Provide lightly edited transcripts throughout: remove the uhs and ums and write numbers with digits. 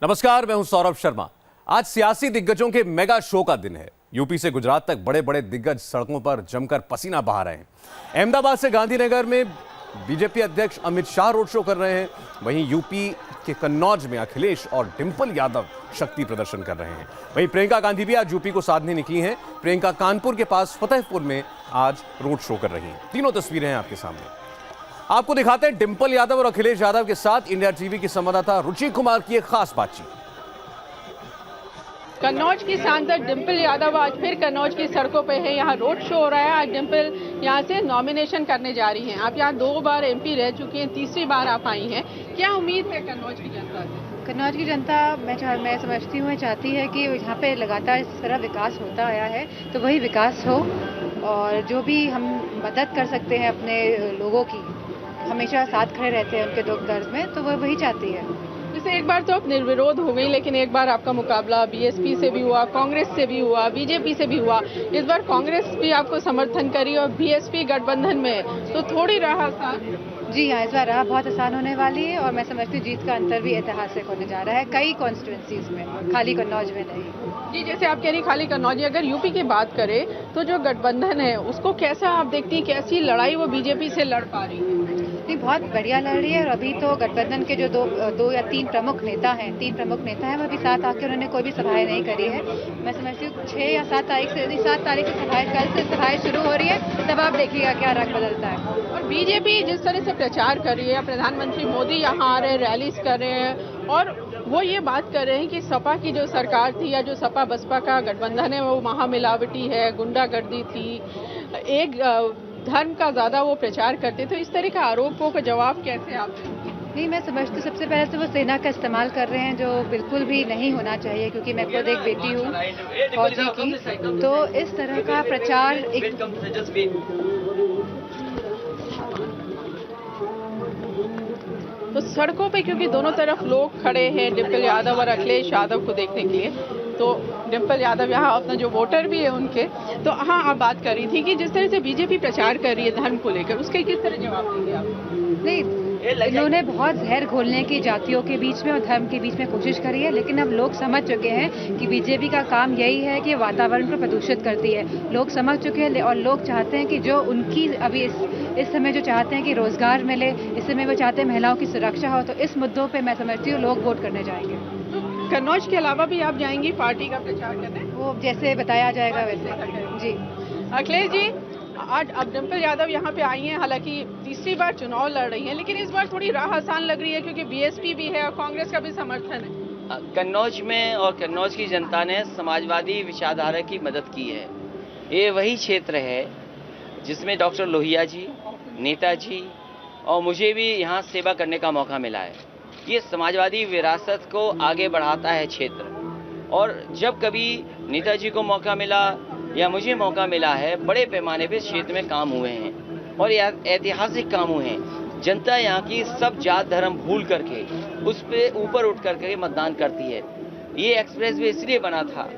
नमस्कार, मैं हूं सौरभ शर्मा। आज सियासी दिग्गजों के मेगा शो का दिन है। यूपी से गुजरात तक बड़े बड़े दिग्गज सड़कों पर जमकर पसीना बहा रहे हैं। अहमदाबाद से गांधीनगर में बीजेपी अध्यक्ष अमित शाह रोड शो कर रहे हैं। वहीं यूपी के कन्नौज में अखिलेश और डिंपल यादव शक्ति प्रदर्शन कर रहे हैं। वहीं प्रियंका गांधी भी आज यूपी को साधने निकली हैं। प्रियंका कानपुर के पास फतेहपुर में आज रोड शो कर रही हैं। तीनों तस्वीरें हैं आपके सामने। आपको दिखाते हैं डिंपल यादव और अखिलेश यादव के साथ इंडिया टीवी की संवाददाता रुचि कुमार की एक खास बातचीत। कन्नौज की सांसद डिंपल यादव आज फिर कन्नौज की सड़कों पे है। यहाँ रोड शो हो रहा है। आज डिंपल यहाँ से नॉमिनेशन करने जा रही हैं। आप यहाँ 2 बार एमपी रह चुकी हैं, तीसरी बार आप आई हैं। क्या उम्मीद है कन्नौज की जनता से? कन्नौज की जनता मैं समझती हूँ, चाहती है कि यहाँ पे लगातार इस तरह विकास होता आया है तो वही विकास हो, और जो भी हम मदद कर सकते हैं अपने लोगों की, हमेशा साथ खड़े रहते हैं उनके दुख दर्द में, तो वो वही चाहती है। जैसे एक बार तो आप निर्विरोध हो गई, लेकिन एक बार आपका मुकाबला बीएसपी से भी हुआ, कांग्रेस से भी हुआ, बीजेपी से भी हुआ। इस बार कांग्रेस भी आपको समर्थन करी और बीएसपी गठबंधन में, तो थोड़ी राह आसान। जी हाँ, इस बार राह बहुत आसान होने वाली है और मैं समझती हूँ जीत का अंतर भी ऐतिहासिक होने जा रहा है कई कॉन्स्टिट्यूंसीज में, खाली कन्नौज में नहीं। जी, जैसे आप कह रही खाली कन्नौज। अगर यूपी की बात करें तो जो गठबंधन है उसको कैसा आप देखती हैं, कैसी लड़ाई वो बीजेपी से लड़ पा रही है? नहीं, बहुत बढ़िया लड़ रही है। और अभी तो गठबंधन के जो दो या तीन प्रमुख नेता हैं, वो भी साथ आके उन्होंने कोई भी सभाएं नहीं करी है। मैं समझती हूँ 6 या 7 तारीख से, यदि 7 तारीख से सभाएं, कल से सभाएं शुरू हो रही है, तब आप देखिएगा क्या रंग बदलता है। और बीजेपी जिस तरह से प्रचार कर रही है, प्रधानमंत्री मोदी यहाँ आ रहे हैं, रैलीज कर रहे हैं, और वो ये बात कर रहे हैं कि सपा की जो सरकार थी या जो सपा बसपा का गठबंधन है वो महामिलावटी है, गुंडागर्दी थी, एक धर्म का ज्यादा वो प्रचार करते। तो इस तरह का आरोपों का जवाब कैसे आप? नहीं, मैं समझती, सबसे पहले तो वो सेना का इस्तेमाल कर रहे हैं जो बिल्कुल भी नहीं होना चाहिए, क्योंकि मैं खुद एक बेटी हूँ फौजी की। तो इस तरह का प्रचार तो सड़कों पे क्योंकि दोनों तरफ लोग खड़े हैं डिंपल यादव और अखिलेश यादव को देखने के लिए, तो डिंपल यादव यहाँ अपना जो वोटर भी है उनके, तो हाँ आप बात कर रही थी कि जिस तरह से बीजेपी प्रचार कर रही है धर्म को लेकर, उसके किस तरह जवाब देंगे आप? नहीं, इन्होंने बहुत जहर घोलने की जातियों के बीच में और धर्म के बीच में कोशिश करी है, लेकिन अब लोग समझ चुके हैं कि बीजेपी का काम यही है कि वातावरण को प्रदूषित करती है। लोग समझ चुके हैं और लोग चाहते हैं कि जो उनकी अभी इस समय जो चाहते हैं कि रोजगार मिले, इस समय वो चाहते हैं महिलाओं की सुरक्षा हो, तो इस मुद्दों पर मैं समझती हूँ लोग वोट करने जाएंगे। कन्नौज के अलावा भी आप जाएंगी पार्टी का प्रचार करने? वो जैसे बताया जाएगा वैसे। जी अखिलेश जी, आज अब डिंपल यादव यहाँ पे आई हैं, हालांकि तीसरी बार चुनाव लड़ रही हैं, लेकिन इस बार थोड़ी राह आसान लग रही है क्योंकि बीएसपी भी है और कांग्रेस का भी समर्थन है। कन्नौज में और कन्नौज की जनता ने समाजवादी विचारधारा की मदद की है। ये वही क्षेत्र है जिसमें डॉक्टर लोहिया जी, नेताजी और मुझे भी यहाँ सेवा करने का मौका मिला है। ये समाजवादी विरासत को आगे बढ़ाता है क्षेत्र, और जब कभी नेताजी को मौका मिला या मुझे मौका मिला है, बड़े पैमाने पे क्षेत्र में काम हुए हैं और ऐतिहासिक काम हुए हैं। जनता यहाँ की सब जात धर्म भूल करके उस पे ऊपर उठ करके मतदान करती है। ये एक्सप्रेसवे इसलिए बना था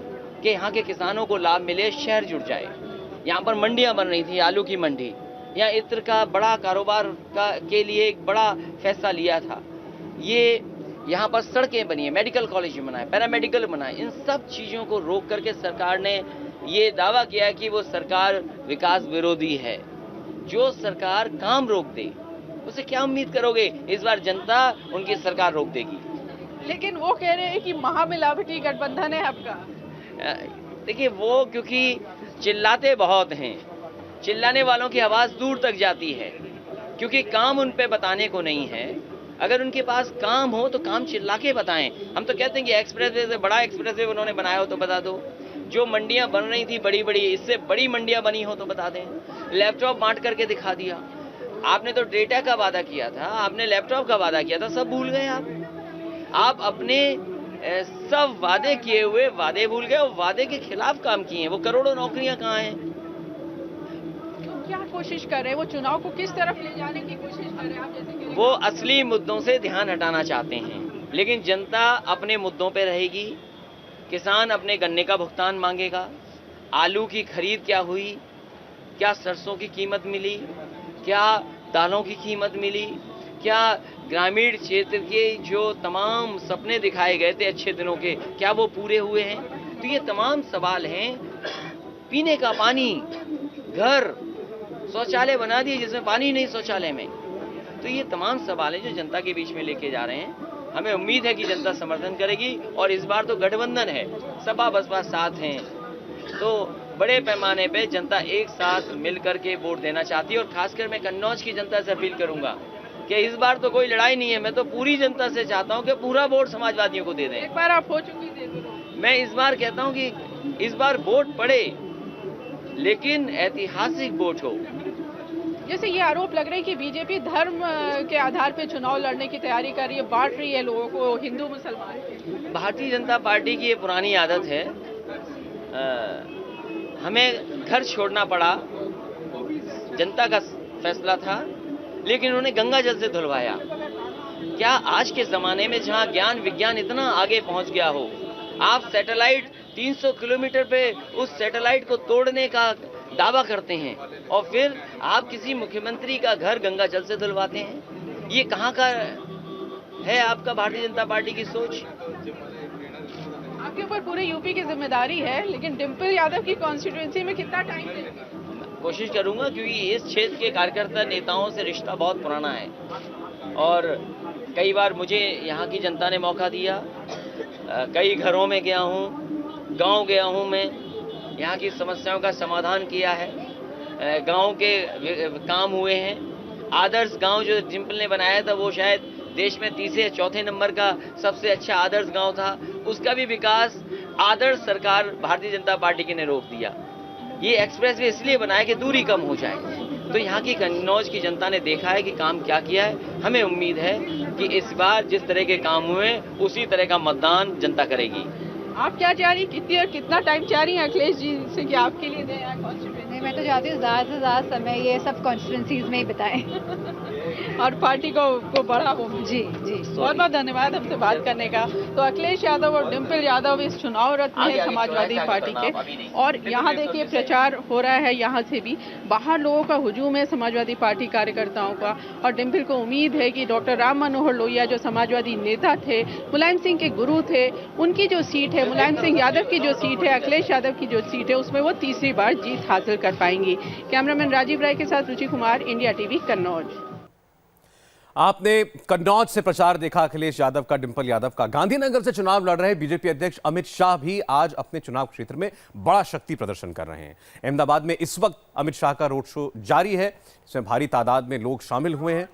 कि यहाँ के किसानों को लाभ मिले, शहर जुड़ जाए। यहाँ पर मंडियाँ बन रही थी, आलू की मंडी, यहाँ इत्र का बड़ा कारोबार के लिए एक बड़ा फैसला लिया था। ये यहाँ पर सड़कें बनी है, मेडिकल कॉलेज बनाए, पैरामेडिकल बनाए। इन सब चीज़ों को रोक करके सरकार ने ये दावा किया है कि वो सरकार विकास विरोधी है। जो सरकार काम रोक दे उसे क्या उम्मीद करोगे? इस बार जनता उनकी सरकार रोक देगी। लेकिन वो कह रहे हैं कि महामिलावटी गठबंधन है आपका। देखिए, वो क्योंकि चिल्लाते बहुत हैं, चिल्लाने वालों की आवाज़ दूर तक जाती है, क्योंकि काम उन पे बताने को नहीं है। अगर उनके पास काम हो तो काम चिल्ला के बताएं। हम तो कहते हैं कि एक्सप्रेसवे से बड़ा एक्सप्रेसवे उन्होंने बनाया हो तो बता दो। जो मंडियां बन रही थी बड़ी बड़ी, इससे बड़ी मंडियां बनी हो तो बता दें। लैपटॉप बांट करके दिखा दिया। आपने तो डेटा का वादा किया था, आपने लैपटॉप का वादा किया था, सब भूल गए आप अपने सब वादे किए हुए वादे भूल गए और वादे के खिलाफ काम किए हैं। वो करोड़ों नौकरियां कहाँ हैं? क्या कोशिश कर रहे हैं? वो चुनाव को किस तरफ ले जाने की कोशिश कर रहे हैं? आप जैसे वो असली मुद्दों से ध्यान हटाना चाहते हैं, लेकिन जनता अपने मुद्दों पे रहेगी। किसान अपने गन्ने का भुगतान मांगेगा, आलू की खरीद क्या हुई, क्या सरसों की कीमत मिली, क्या दालों की कीमत मिली, क्या ग्रामीण क्षेत्र के जो तमाम सपने दिखाए गए थे अच्छे दिनों के, क्या वो पूरे हुए हैं? तो ये तमाम सवाल हैं। पीने का पानी, घर, शौचालय बना दिए जिसमें पानी नहीं शौचालय में। तो ये तमाम सवाल हैं जो जनता के बीच में लेके जा रहे हैं। हमें उम्मीद है कि जनता समर्थन करेगी और इस बार तो गठबंधन है, सपा बसपा साथ हैं, तो बड़े पैमाने पे जनता एक साथ मिल करके वोट देना चाहती है। और खासकर मैं कन्नौज की जनता से अपील करूंगा कि इस बार तो कोई लड़ाई नहीं है, मैं तो पूरी जनता से चाहता हूं कि पूरा वोट समाजवादियों को दे दें। एक बार आप हो चुकी थे, मैं इस बार कहता हूं कि इस बार वोट पड़े लेकिन ऐतिहासिक वोट हो। जैसे ये आरोप लग रहा है कि बीजेपी धर्म के आधार पर चुनाव लड़ने की तैयारी कर रही है, बांट रही है लोगों को हिंदू मुसलमान। भारतीय जनता पार्टी की ये पुरानी आदत है। हमें घर छोड़ना पड़ा, जनता का फैसला था, लेकिन उन्होंने गंगा जल से धुलवाया। क्या आज के जमाने में जहां ज्ञान विज्ञान इतना आगे पहुंच गया हो, आप सैटेलाइट 300 किलोमीटर पे उस सैटेलाइट को तोड़ने का दावा करते हैं और फिर आप किसी मुख्यमंत्री का घर गंगा जल से धुलवाते हैं? ये कहां का है आपका भारतीय जनता पार्टी की सोच? आपके ऊपर पूरे यूपी की जिम्मेदारी है, लेकिन डिम्पल यादव की कॉन्स्टिट्यूएंसी में कितना टाइम देंगे? कोशिश करूंगा, क्योंकि इस क्षेत्र के कार्यकर्ता नेताओं से रिश्ता बहुत पुराना है और कई बार मुझे यहाँ की जनता ने मौका दिया। कई घरों में गया हूँ, गांव गया हूँ, मैं यहाँ की समस्याओं का समाधान किया है, गांव के काम हुए हैं। आदर्श गांव जो डिम्पल ने बनाया था वो शायद देश में तीसरे चौथे नंबर का सबसे अच्छा आदर्श गांव था, उसका भी विकास आदर्श सरकार भारतीय जनता पार्टी की ने रोक दिया। ये एक्सप्रेस वे इसलिए बनाया कि दूरी कम हो जाए। तो यहाँ की कन्नौज की जनता ने देखा है कि काम क्या किया है। हमें उम्मीद है कि इस बार जिस तरह के काम हुए उसी तरह का मतदान जनता करेगी। आप क्या चाह रही, कितनी और कितना टाइम चाह रही हैं अखिलेश जी से कि आपके लिए दें कॉन्स्टिट्यूएंसी? मैं तो चाहती हूँ ज़्यादा से ज़्यादा समय ये सब कॉन्स्टिट्यूंसीज में ही बिताएं और पार्टी को बढ़ा वो। जी जी, बहुत बहुत धन्यवाद हमसे बात करने का। तो अखिलेश यादव और डिम्पल यादव इस चुनाव रथ में समाजवादी पार्टी के, और यहाँ देखिए प्रचार हो रहा है, यहाँ से भी बाहर लोगों का हुजूम है समाजवादी पार्टी कार्यकर्ताओं का। और डिम्पल को उम्मीद है कि डॉक्टर राम मनोहर लोहिया जो समाजवादी नेता थे, मुलायम सिंह के गुरु थे, उनकी जो सीट है, मुलायम सिंह यादव की जो सीट है, अखिलेश यादव की जो सीट है, उसमें वो तीसरी बार जीत हासिल कर पाएंगी। कैमरामैन राजीव राय के साथ रुचि कुमार, इंडिया टीवी, कन्नौज। आपने कन्नौज से प्रचार देखा अखिलेश यादव का, डिम्पल यादव का। गांधीनगर से चुनाव लड़ रहे बीजेपी अध्यक्ष अमित शाह भी आज अपने चुनाव क्षेत्र में बड़ा शक्ति प्रदर्शन कर रहे हैं। अहमदाबाद में इस वक्त अमित शाह का रोड शो जारी है, इसमें भारी तादाद में लोग शामिल हुए हैं।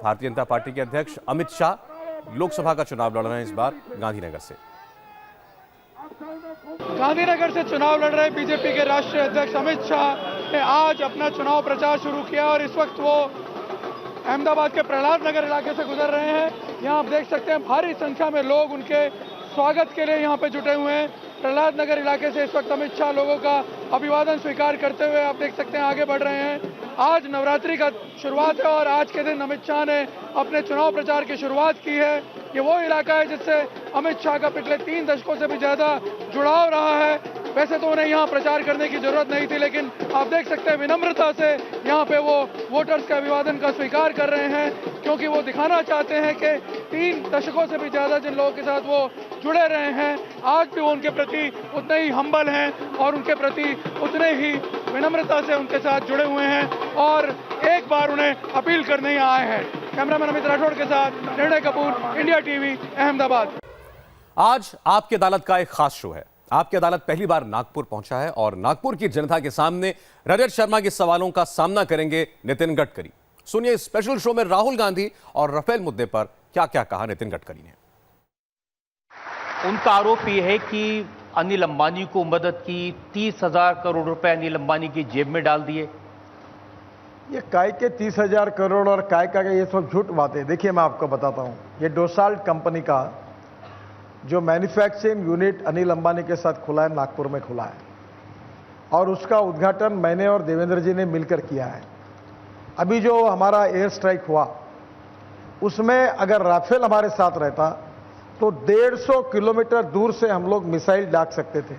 भारतीय जनता पार्टी के अध्यक्ष अमित शाह लोकसभा का चुनाव लड़ रहे हैं इस बार गांधीनगर से। गांधीनगर से चुनाव लड़ रहे बीजेपी के राष्ट्रीय अध्यक्ष अमित शाह ने आज अपना चुनाव प्रचार शुरू किया और इस वक्त वो अहमदाबाद के प्रहलाद नगर इलाके से गुजर रहे हैं। यहाँ आप देख सकते हैं भारी संख्या में लोग उनके स्वागत के लिए यहाँ पे जुटे हुए हैं। प्रहलाद नगर इलाके से इस वक्त अमित शाह लोगों का अभिवादन स्वीकार करते हुए आप देख सकते हैं आगे बढ़ रहे हैं। आज नवरात्रि का शुरुआत है और आज के दिन अमित शाह ने अपने चुनाव प्रचार की शुरुआत की है। ये वो इलाका है जिससे अमित शाह का पिछले 3 दशकों से भी ज़्यादा जुड़ाव रहा है। वैसे तो उन्हें यहाँ प्रचार करने की जरूरत नहीं थी, लेकिन आप देख सकते हैं विनम्रता से यहाँ पे वो वोटर्स के अभिवादन का स्वीकार कर रहे हैं, क्योंकि वो दिखाना चाहते हैं कि 3 दशकों से भी ज़्यादा जिन लोगों के साथ वो जुड़े रहे हैं, आज भी वो उनके प्रति उतने ही हम्बल हैं और उनके प्रति उतने ही विनम्रता से उनके साथ जुड़े हुए हैं और एक बार उन्हें अपील करने ही आए हैं। कैमरामैन अमित राठौड़ के साथ निर्णय कपूर, इंडिया टीवी, अहमदाबाद। आज आपकी अदालत का एक खास शो है। आपकी अदालत पहली बार नागपुर पहुंचा है और नागपुर की जनता के सामने रजत शर्मा के सवालों का सामना करेंगे नितिन गडकरी। सुनिए इस स्पेशल शो में राहुल गांधी और राफेल मुद्दे पर क्या क्या कहा नितिन गडकरी ने। उनका आरोप यह है कि अनिल अंबानी को मदद की, 30,000 करोड़ रुपए अनिल अंबानी की जेब में डाल दिए। ये काय के 30,000 करोड़ और काय का ये सब झूठ बातें। देखिए मैं आपको बताता हूँ, ये डोसाल्ट कंपनी का जो मैन्युफैक्चरिंग यूनिट अनिल अंबानी के साथ खुला है, नागपुर में खुला है और उसका उद्घाटन मैंने और देवेंद्र जी ने मिलकर किया है। अभी जो हमारा एयर स्ट्राइक हुआ उसमें अगर राफेल हमारे साथ रहता तो 150 किलोमीटर दूर से हम लोग मिसाइल दाग सकते थे।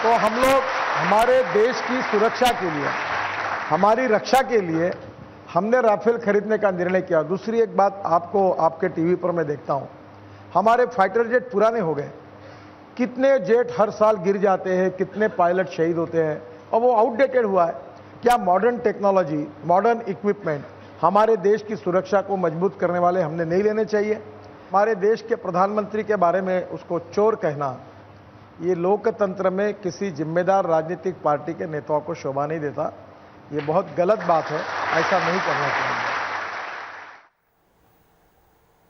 तो हम लोग हमारे देश की सुरक्षा के लिए, हमारी रक्षा के लिए हमने राफेल खरीदने का निर्णय किया। दूसरी एक बात आपको आपके टीवी पर मैं देखता हूं, हमारे फाइटर जेट पुराने हो गए। कितने जेट हर साल गिर जाते हैं, कितने पायलट शहीद होते हैं और वो आउटडेटेड हुआ है। क्या मॉडर्न टेक्नोलॉजी, मॉडर्न इक्विपमेंट हमारे देश की सुरक्षा को मजबूत करने वाले हमने नहीं लेने चाहिए? हमारे देश के प्रधानमंत्री के बारे में उसको चोर कहना, ये लोकतंत्र में किसी जिम्मेदार राजनीतिक पार्टी के नेताओं को शोभा नहीं देता। ये बहुत गलत बात है, ऐसा नहीं करना चाहिए।